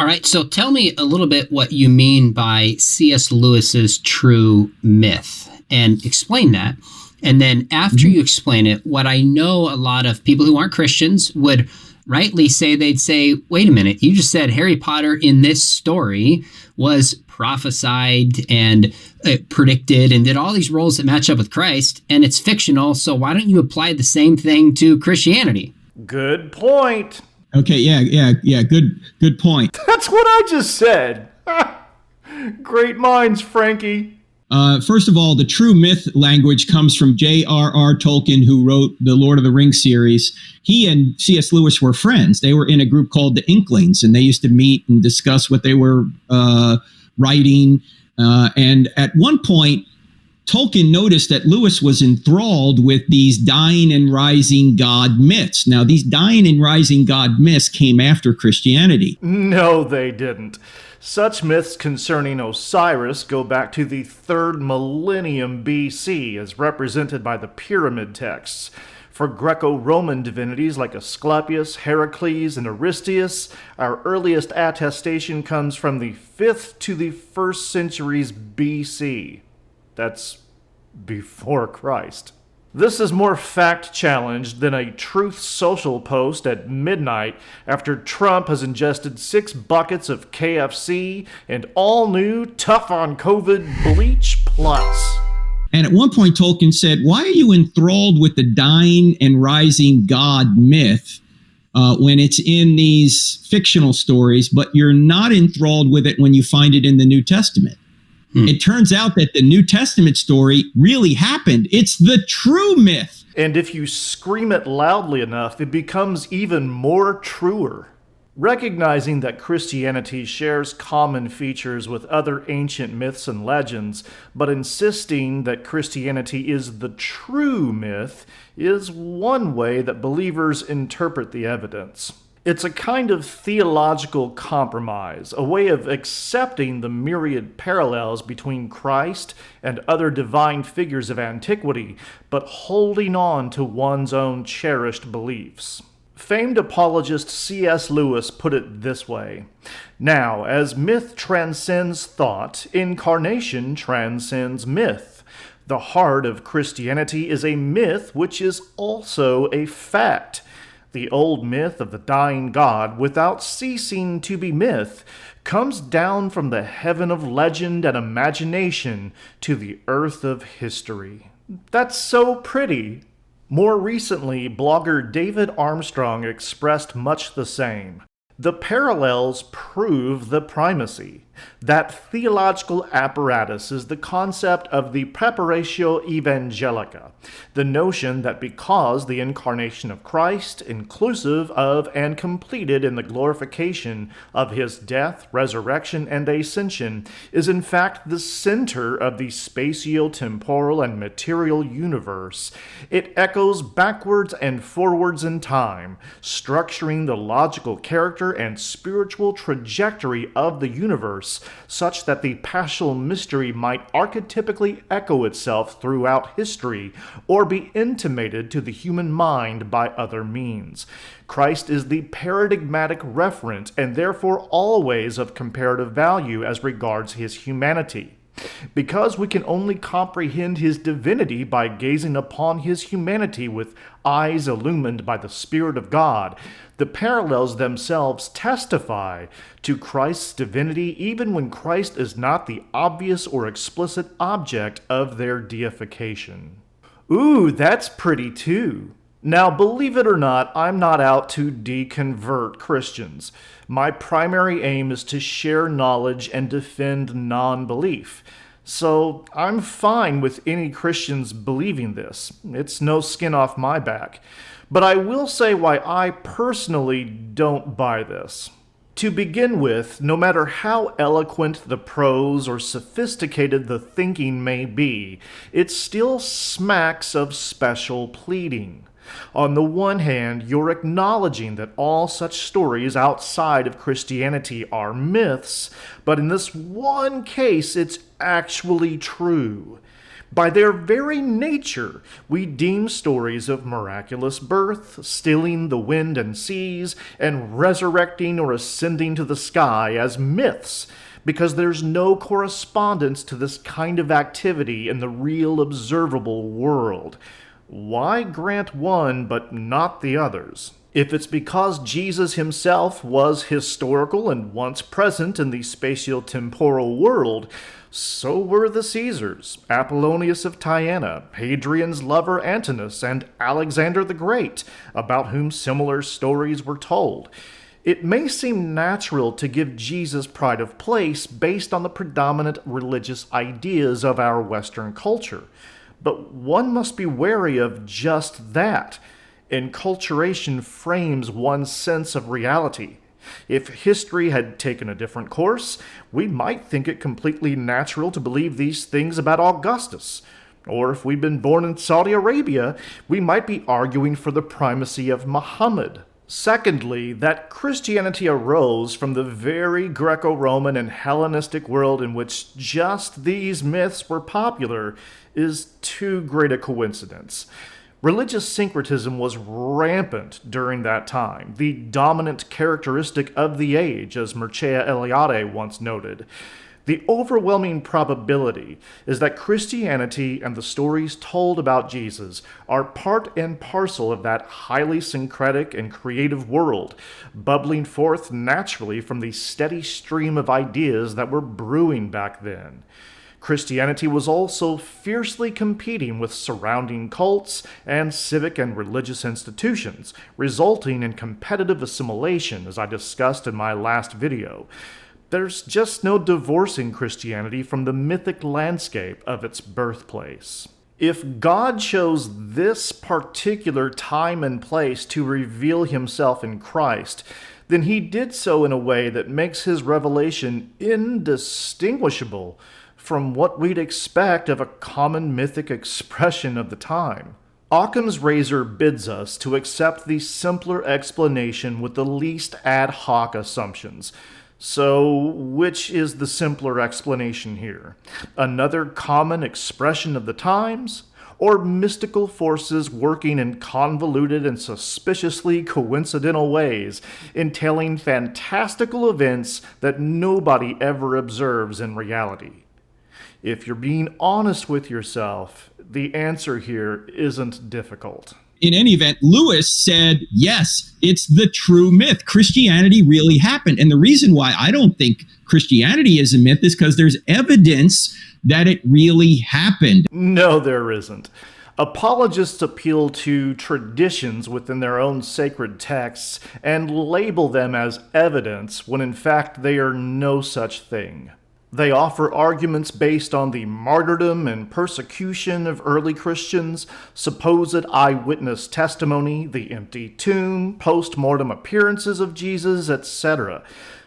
All right, so tell me a little bit what you mean by C.S. Lewis's true myth and explain that. And then after you explain it, what I know a lot of people who aren't Christians would rightly say, they'd say, wait a minute, you just said Harry Potter in this story was prophesied and predicted and did all these roles that match up with Christ, and it's fictional, so why don't you apply the same thing to Christianity? Good point. Okay, yeah. Good point. That's what I just said. Great minds, Frankie. First of all, the true myth language comes from J.R.R. Tolkien, who wrote the Lord of the Rings series. He and C.S. Lewis were friends. They were in a group called the Inklings, and they used to meet and discuss what they were writing. And at one point, Tolkien noticed that Lewis was enthralled with these dying and rising God myths. Now, these dying and rising God myths came after Christianity. No, they didn't. Such myths concerning Osiris go back to the 3rd millennium BC, as represented by the pyramid texts. For Greco-Roman divinities like Asclepius, Heracles, and Aristeus, our earliest attestation comes from the 5th to the 1st centuries BC. That's before Christ. This is more fact-challenged than a Truth Social post at midnight after Trump has ingested 6 buckets of KFC and all-new tough-on-COVID Bleach Plus. And at one point, Tolkien said, why are you enthralled with the dying and rising God myth when it's in these fictional stories, but you're not enthralled with it when you find it in the New Testament? It turns out that the New Testament story really happened. It's the true myth. And if you scream it loudly enough, it becomes even more truer. Recognizing that Christianity shares common features with other ancient myths and legends, but insisting that Christianity is the true myth is one way that believers interpret the evidence. It's a kind of theological compromise, a way of accepting the myriad parallels between Christ and other divine figures of antiquity, but holding on to one's own cherished beliefs. Famed apologist C.S. Lewis put it this way: now, as myth transcends thought, incarnation transcends myth. The heart of Christianity is a myth which is also a fact. The old myth of the dying God, without ceasing to be myth, comes down from the heaven of legend and imagination to the earth of history. That's so pretty. More recently, blogger David Armstrong expressed much the same. The parallels prove the primacy. That theological apparatus is the concept of the preparatio evangelica, the notion that because the incarnation of Christ, inclusive of and completed in the glorification of his death, resurrection, and ascension, is in fact the center of the spatio-temporal and material universe, it echoes backwards and forwards in time, structuring the logical character and spiritual trajectory of the universe such that the paschal mystery might archetypically echo itself throughout history or be intimated to the human mind by other means. Christ is the paradigmatic referent and therefore always of comparative value as regards his humanity. Because we can only comprehend his divinity by gazing upon his humanity with eyes illumined by the Spirit of God, the parallels themselves testify to Christ's divinity even when Christ is not the obvious or explicit object of their deification. Ooh, that's pretty too. Now, believe it or not, I'm not out to deconvert Christians. My primary aim is to share knowledge and defend non-belief. So I'm fine with any Christians believing this. It's no skin off my back. But I will say why I personally don't buy this. To begin with, no matter how eloquent the prose or sophisticated the thinking may be, it still smacks of special pleading. On the one hand, you're acknowledging that all such stories outside of Christianity are myths, but in this one case, it's actually true. By their very nature, we deem stories of miraculous birth, stilling the wind and seas, and resurrecting or ascending to the sky as myths, because there's no correspondence to this kind of activity in the real observable world. Why grant one but not the others? If it's because Jesus himself was historical and once present in the spatio-temporal world, so were the Caesars, Apollonius of Tyana, Hadrian's lover Antinous, and Alexander the Great, about whom similar stories were told. It may seem natural to give Jesus pride of place based on the predominant religious ideas of our Western culture, but one must be wary of just that. Enculturation frames one's sense of reality. If history had taken a different course, we might think it completely natural to believe these things about Augustus. Or if we'd been born in Saudi Arabia, we might be arguing for the primacy of Muhammad. Secondly, that Christianity arose from the very Greco-Roman and Hellenistic world in which just these myths were popular is too great a coincidence. Religious syncretism was rampant during that time, the dominant characteristic of the age, as Mircea Eliade once noted. The overwhelming probability is that Christianity and the stories told about Jesus are part and parcel of that highly syncretic and creative world, bubbling forth naturally from the steady stream of ideas that were brewing back then. Christianity was also fiercely competing with surrounding cults and civic and religious institutions, resulting in competitive assimilation, as I discussed in my last video. There's just no divorcing Christianity from the mythic landscape of its birthplace. If God chose this particular time and place to reveal himself in Christ, then he did so in a way that makes his revelation indistinguishable from what we'd expect of a common mythic expression of the time. Occam's razor bids us to accept the simpler explanation with the least ad hoc assumptions. So, which is the simpler explanation here? Another common expression of the times? Or mystical forces working in convoluted and suspiciously coincidental ways, entailing fantastical events that nobody ever observes in reality? If you're being honest with yourself, the answer here isn't difficult. In any event, Lewis said, yes, it's the true myth. Christianity really happened. And the reason why I don't think Christianity is a myth is because there's evidence that it really happened. No, there isn't. Apologists appeal to traditions within their own sacred texts and label them as evidence when in fact they are no such thing. They offer arguments based on the martyrdom and persecution of early Christians, supposed eyewitness testimony, the empty tomb, post-mortem appearances of Jesus, etc.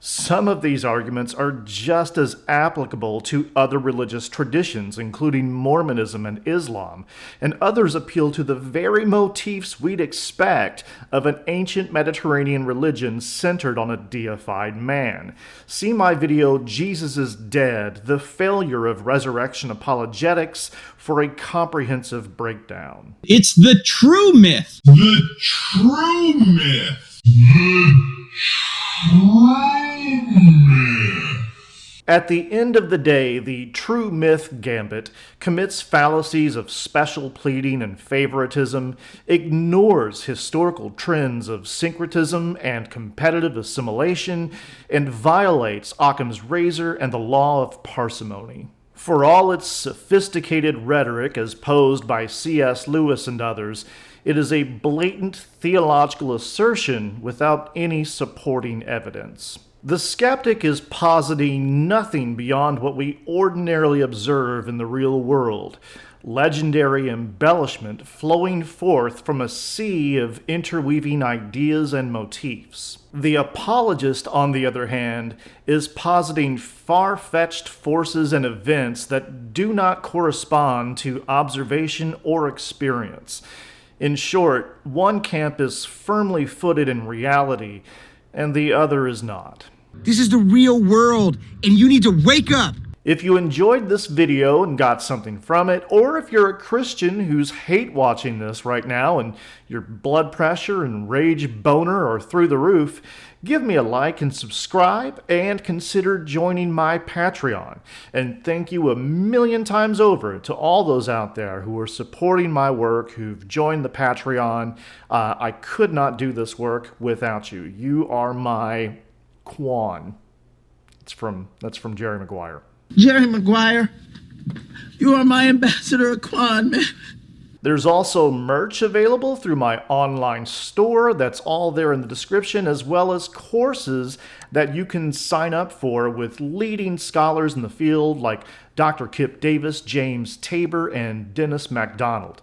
Some of these arguments are just as applicable to other religious traditions, including Mormonism and Islam, and others appeal to the very motifs we'd expect of an ancient Mediterranean religion centered on a deified man. See my video, Jesus is Dead, the Failure of Resurrection Apologetics, for a comprehensive breakdown. It's the true myth. The true myth. The true myth. At the end of the day, the true myth gambit commits fallacies of special pleading and favoritism, ignores historical trends of syncretism and competitive assimilation, and violates Occam's razor and the law of parsimony. For all its sophisticated rhetoric as posed by C.S. Lewis and others, it is a blatant theological assertion without any supporting evidence. The skeptic is positing nothing beyond what we ordinarily observe in the real world, legendary embellishment flowing forth from a sea of interweaving ideas and motifs. The apologist, on the other hand, is positing far-fetched forces and events that do not correspond to observation or experience. In short, one camp is firmly footed in reality, and the other is not. This is the real world, and you need to wake up. If you enjoyed this video and got something from it, or if you're a Christian who's hate watching this right now and your blood pressure and rage boner are through the roof, give me a like and subscribe, and consider joining my Patreon. And thank you a million times over to all those out there who are supporting my work, who've joined the Patreon. I could not do this work without you. You are my Quan. That's from Jerry Maguire. Jerry Maguire, you are my ambassador of Quan, man. There's also merch available through my online store. That's all there in the description, as well as courses that you can sign up for with leading scholars in the field like Dr. Kip Davis, James Tabor, and Dennis MacDonald.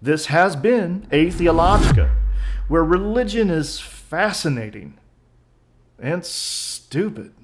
This has been Atheologica, where religion is fascinating and stupid.